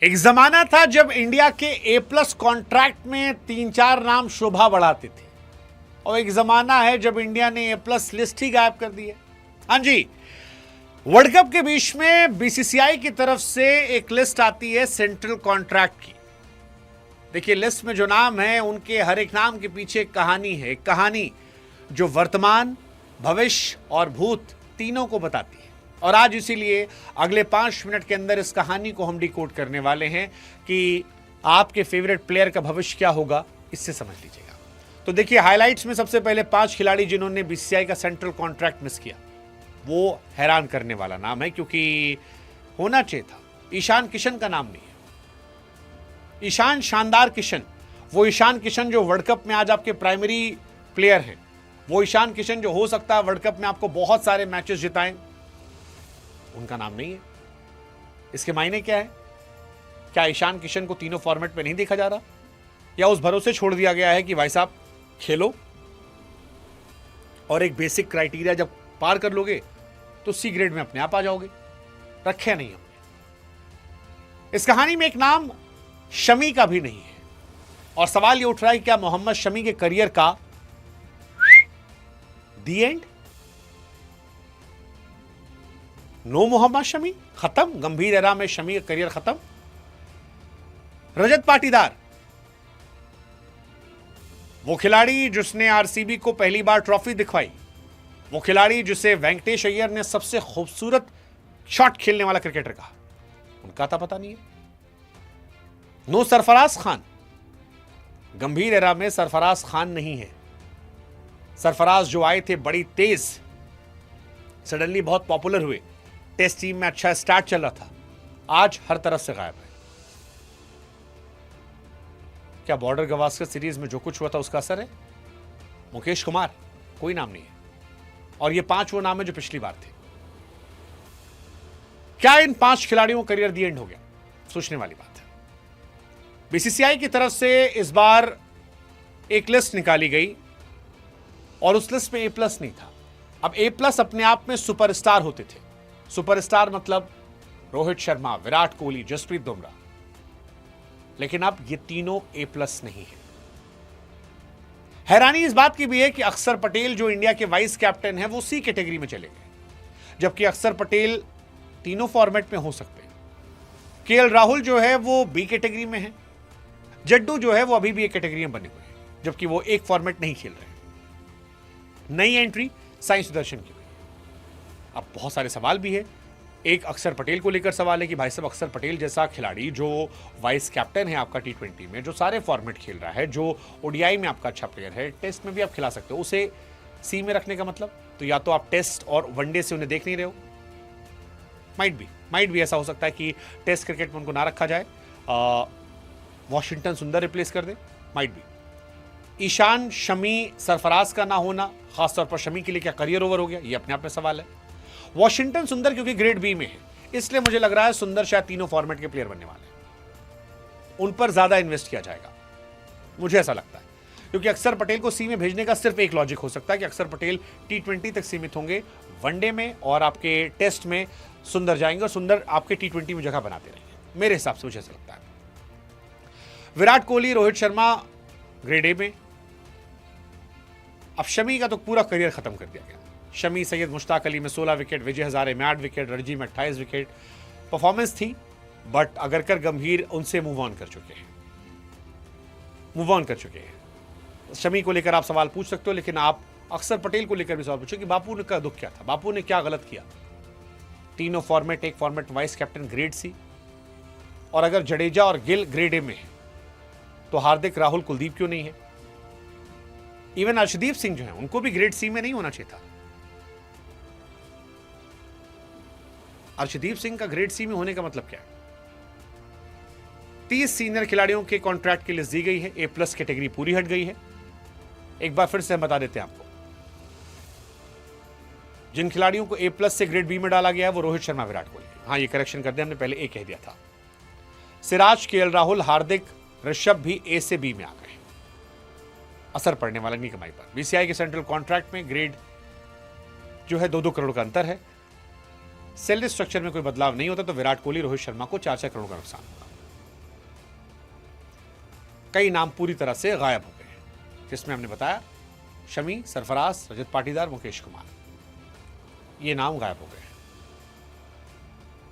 एक जमाना था जब इंडिया के ए प्लस कॉन्ट्रैक्ट में 3-4 नाम शोभा बढ़ाते थे और एक जमाना है जब इंडिया ने ए प्लस लिस्ट ही गायब कर दी है। हाँ जी, वर्ल्ड कप के बीच में बीसीसीआई की तरफ से एक लिस्ट आती है सेंट्रल कॉन्ट्रैक्ट की। देखिए, लिस्ट में जो नाम है उनके हर एक नाम के पीछे एक कहानी है, एक कहानी जो वर्तमान, भविष्य और भूत तीनों को बताती है। और आज इसीलिए अगले 5 मिनट के अंदर इस कहानी को हम डिकोड करने वाले हैं कि आपके फेवरेट प्लेयर का भविष्य क्या होगा, इससे समझ लीजिएगा। तो देखिए, हाइलाइट्स में सबसे पहले 5 खिलाड़ी जिन्होंने बीसीसीआई का सेंट्रल कॉन्ट्रैक्ट मिस किया। वो हैरान करने वाला नाम है क्योंकि होना चाहिए था। ईशान किशन का नाम नहीं है। ईशान शानदार किशन, वो ईशान किशन जो वर्ल्ड कप में आज आपके प्राइमरी प्लेयर हैं, वो ईशान किशन जो हो सकता है वर्ल्ड कप में आपको बहुत सारे मैचेस जिताएं, उनका नाम नहीं है। इसके मायने क्या है? क्या ईशान किशन को तीनों फॉर्मेट में नहीं देखा जा रहा, या उस भरोसे छोड़ दिया गया है कि भाई साहब खेलो और एक बेसिक क्राइटेरिया जब पार कर लोगे तो सी ग्रेड में अपने आप आ जाओगे? रखे नहीं हमने। इस कहानी में एक नाम शमी का भी नहीं है और सवाल यह उठ रहा है कि क्या मोहम्मद शमी के करियर का दी एंड? नो मोहम्मद शमी, खत्म। गंभीर एरा में शमी का करियर खत्म। रजत पाटीदार, वो खिलाड़ी जिसने आरसीबी को पहली बार ट्रॉफी दिखवाई, वो खिलाड़ी जिसे वेंकटेश अय्यर ने सबसे खूबसूरत शॉट खेलने वाला क्रिकेटर कहा, उनका था पता नहीं है। नो सरफराज खान, गंभीर एरा में सरफराज खान नहीं है। सरफराज जो आए थे बड़ी तेज, सडनली बहुत पॉपुलर हुए, टेस्ट टीम में अच्छा स्टार्ट चल रहा था, आज हर तरफ से गायब है। क्या बॉर्डर गवास्कर सीरीज में जो कुछ हुआ था उसका असर है? मुकेश कुमार, कोई नाम नहीं है। और ये 5 वो नाम है जो पिछली बार थे। क्या इन 5 खिलाड़ियों का करियर दी एंड हो गया? सोचने वाली बात है। बीसीसीआई की तरफ से इस बार एक लिस्ट निकाली गई और उस लिस्ट में ए प्लस नहीं था। अब ए प्लस अपने आप में सुपरस्टार होते थे। सुपरस्टार मतलब रोहित शर्मा, विराट कोहली, जसप्रीत बुमराह। लेकिन अब ये तीनों ए प्लस नहीं है। हैरानी इस बात की भी है कि अक्षर पटेल जो इंडिया के वाइस कैप्टन है वो सी कैटेगरी में चले गए, जबकि अक्षर पटेल तीनों फॉर्मेट में हो सकते हैं। केएल राहुल जो है वो बी कैटेगरी में है। जड्डू जो है वो अभी भी एक कैटेगरी में बने हुए हैं, जबकि वो एक फॉर्मेट नहीं खेल रहे हैं। नई एंट्री साई सुदर्शन की हुई। अब बहुत सारे सवाल भी है। एक अक्षर पटेल को लेकर सवाल है कि भाई साहब, अक्षर पटेल जैसा खिलाड़ी जो वाइस कैप्टन है आपका टी20 में, जो सारे फॉर्मेट खेल रहा है, जो ओडीआई में आपका अच्छा प्लेयर है, टेस्ट में भी आप खिला सकते हो, उसे सी में रखने का मतलब? तो या तो आप टेस्ट और वनडे से उन्हें देख नहीं रहे हो। माइट भी ऐसा हो सकता है कि टेस्ट क्रिकेट में उनको ना रखा जाए, वॉशिंगटन सुंदर रिप्लेस कर दे, माइट भी। ईशान, शमी, सरफराज का ना होना, खासतौर पर शमी के लिए क्या करियर ओवर हो गया, ये अपने आप में सवाल है। वॉशिंगटन सुंदर क्योंकि ग्रेड बी में है, इसलिए मुझे लग रहा है सुंदर शायद तीनों फॉर्मेट के प्लेयर बनने वाले हैं। उन पर ज्यादा इन्वेस्ट किया जाएगा, मुझे ऐसा लगता है, क्योंकि अक्षर पटेल को सी में भेजने का सिर्फ एक लॉजिक हो सकता है कि अक्षर पटेल टी20 तक सीमित होंगे, वनडे में और आपके टेस्ट में सुंदर जाएंगे और सुंदर आपके टी20 में जगह बनाते रहेंगे। मेरे हिसाब से मुझे ऐसा लगता है। विराट कोहली, रोहित शर्मा ग्रेड ए में। अब शमी का तो पूरा करियर खत्म कर दिया गया। शमी, सैयद मुश्ताक अली में 16 विकेट, विजय हजारे में 8 विकेट, रणजी में 28 विकेट। परफॉर्मेंस थी, बट अगरकर गंभीर उनसे मूव ऑन कर चुके हैं। शमी को लेकर आप सवाल पूछ सकते हो, लेकिन आप अक्षर पटेल को लेकर भी सवाल पूछो कि बापू ने का दुख क्या था, बापू ने क्या गलत किया। तीनों फॉर्मेट, एक format vice captain grade C. और अगर जडेजा और गिल ग्रेड ए में है तो हार्दिक, राहुल, कुलदीप क्यों नहीं है? इवन अर्शदीप सिंह जो है उनको भी ग्रेड सी में नहीं होना चाहिए था। अर्शदीप सिंह का ग्रेड सी में होने का मतलब क्या है? 30 सीनियर खिलाड़ियों के कॉन्ट्रैक्ट की लिस्ट दी गई है। ए प्लस कैटेगरी पूरी हट गई है। एक बार फिर से हम बता देते हैं आपको, जिन खिलाड़ियों को ए प्लस से ग्रेड बी में डाला गया है वो रोहित शर्मा, विराट कोहली। हाँ, ये करेक्शन कर दिया, हमने पहले ए कह दिया था। सिराज, केएल राहुल, हार्दिक, ऋषभ भी ए से बी में आ गए। असर पड़ने वाला नहीं कमाई पर। बीसीसीआई के सेंट्रल कॉन्ट्रैक्ट में ग्रेड जो है 2-2 करोड़ का अंतर है। सैलरी स्ट्रक्चर में कोई बदलाव नहीं होता तो विराट कोहली, रोहित शर्मा को 4-4 करोड़ का नुकसान होगा। कई नाम पूरी तरह से गायब हो गए हैं, जिसमें हमने बताया शमी, सरफराज, रजत पाटीदार, मुकेश कुमार, ये नाम गायब हो गए हैं।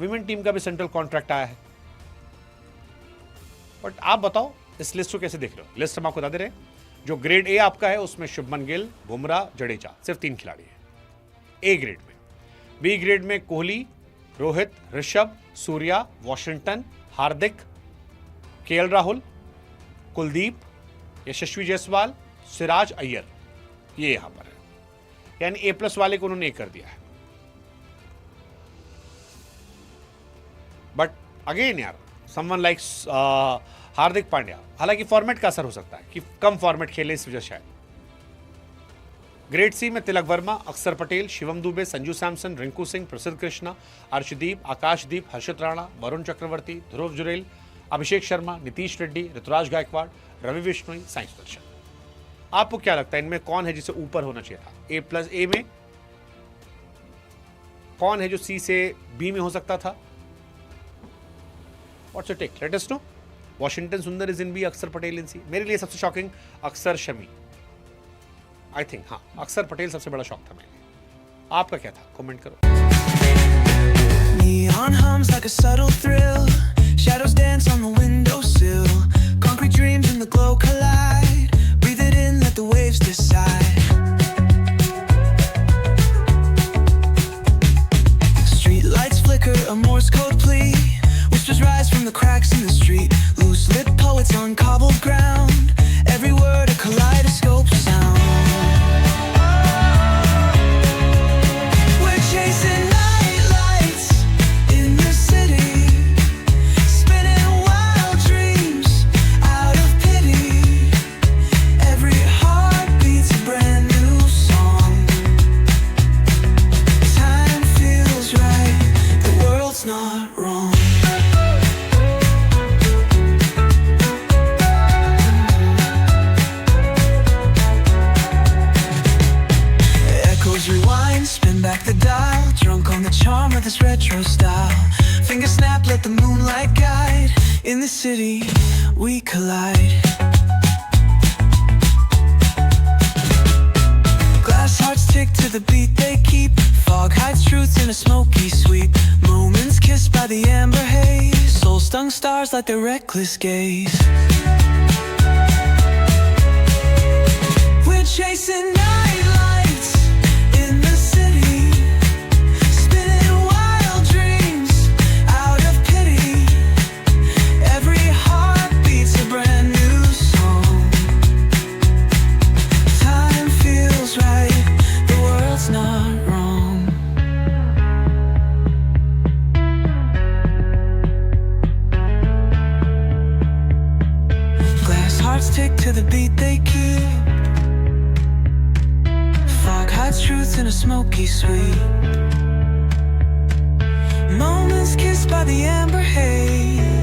विमेन टीम का भी सेंट्रल कॉन्ट्रैक्ट आया है। बट आप बताओ इस लिस्ट को कैसे देख रहे हो? लिस्ट हम आपको बता दे रहे हैं। जो ग्रेड ए आपका है उसमें शुभमन गिल, बुमराह, जडेजा, सिर्फ 3 खिलाड़ी हैं ए ग्रेड में। बी ग्रेड में कोहली, रोहित, ऋषभ, सूर्या, वॉशिंगटन, हार्दिक, केएल राहुल, कुलदीप, यशस्वी जायसवाल, सिराज अय्यर, ये यहां पर है। यानी ए+ वाले को उन्होंने कर दिया है। बट अगेन यार, समवन लाइक हार्दिक पांड्या, हालांकि फॉर्मेट का असर हो सकता है कि कम फॉर्मेट खेले इस वजह शायद। ग्रेड सी में तिलक वर्मा, अक्षर पटेल, शिवम दुबे, संजू सैमसन, रिंकू सिंह, प्रसिद्ध कृष्णा, अर्शदीप, आकाशदीप, हर्षित राणा, वरुण चक्रवर्ती, ध्रुव जुरेल, अभिषेक शर्मा, नीतीश रेड्डी, ऋतुराज गायकवाड़, रवि बिश्नोई, साई सुदर्शन। आपको क्या लगता है इनमें कौन है जिसे ऊपर होना चाहिए था? ए में कौन है जो सी से बी में हो सकता था? What's your take? Let us know. Washington Sundar is in B, Axar Patel इन सी। मेरे लिए सबसे शॉकिंग अक्षर शमी, आई थिंक। हाँ, अक्षर पटेल सबसे बड़ा शौक था मेरे लिए। आपका क्या था? कमेंट करो। Neon hums like a subtle thrill. Shadows dance on the windowsill. Concrete dreams in the glow collide. Breathe it in, let the waves decide. Street lights flicker, a Morse code plea. Whispers rise from the cracks in the street. Loose lit poets on cobbled ground. Every word a kaleidoscope sound. We're chasing night lights in the city. Spinning wild dreams out of pity. Every heart beats a brand new song. Time feels right, the world's not wrong. Rewind, spin back the dial. Drunk on the charm of this retro style. Finger snap, let the moonlight guide. In the city, we collide. Glass hearts tick to the beat they keep. Fog hides truth in a smoky sweep. Moments kissed by the amber haze. Soul-stung stars like their reckless gaze. We're chasing night lights in the city, spinning wild dreams out of pity. Every heart beats a brand new song. Time feels right, the world's not wrong. Glass hearts tick to the beat they keep. Fog hides truth in a smoky sweep. Moments kissed by the amber haze.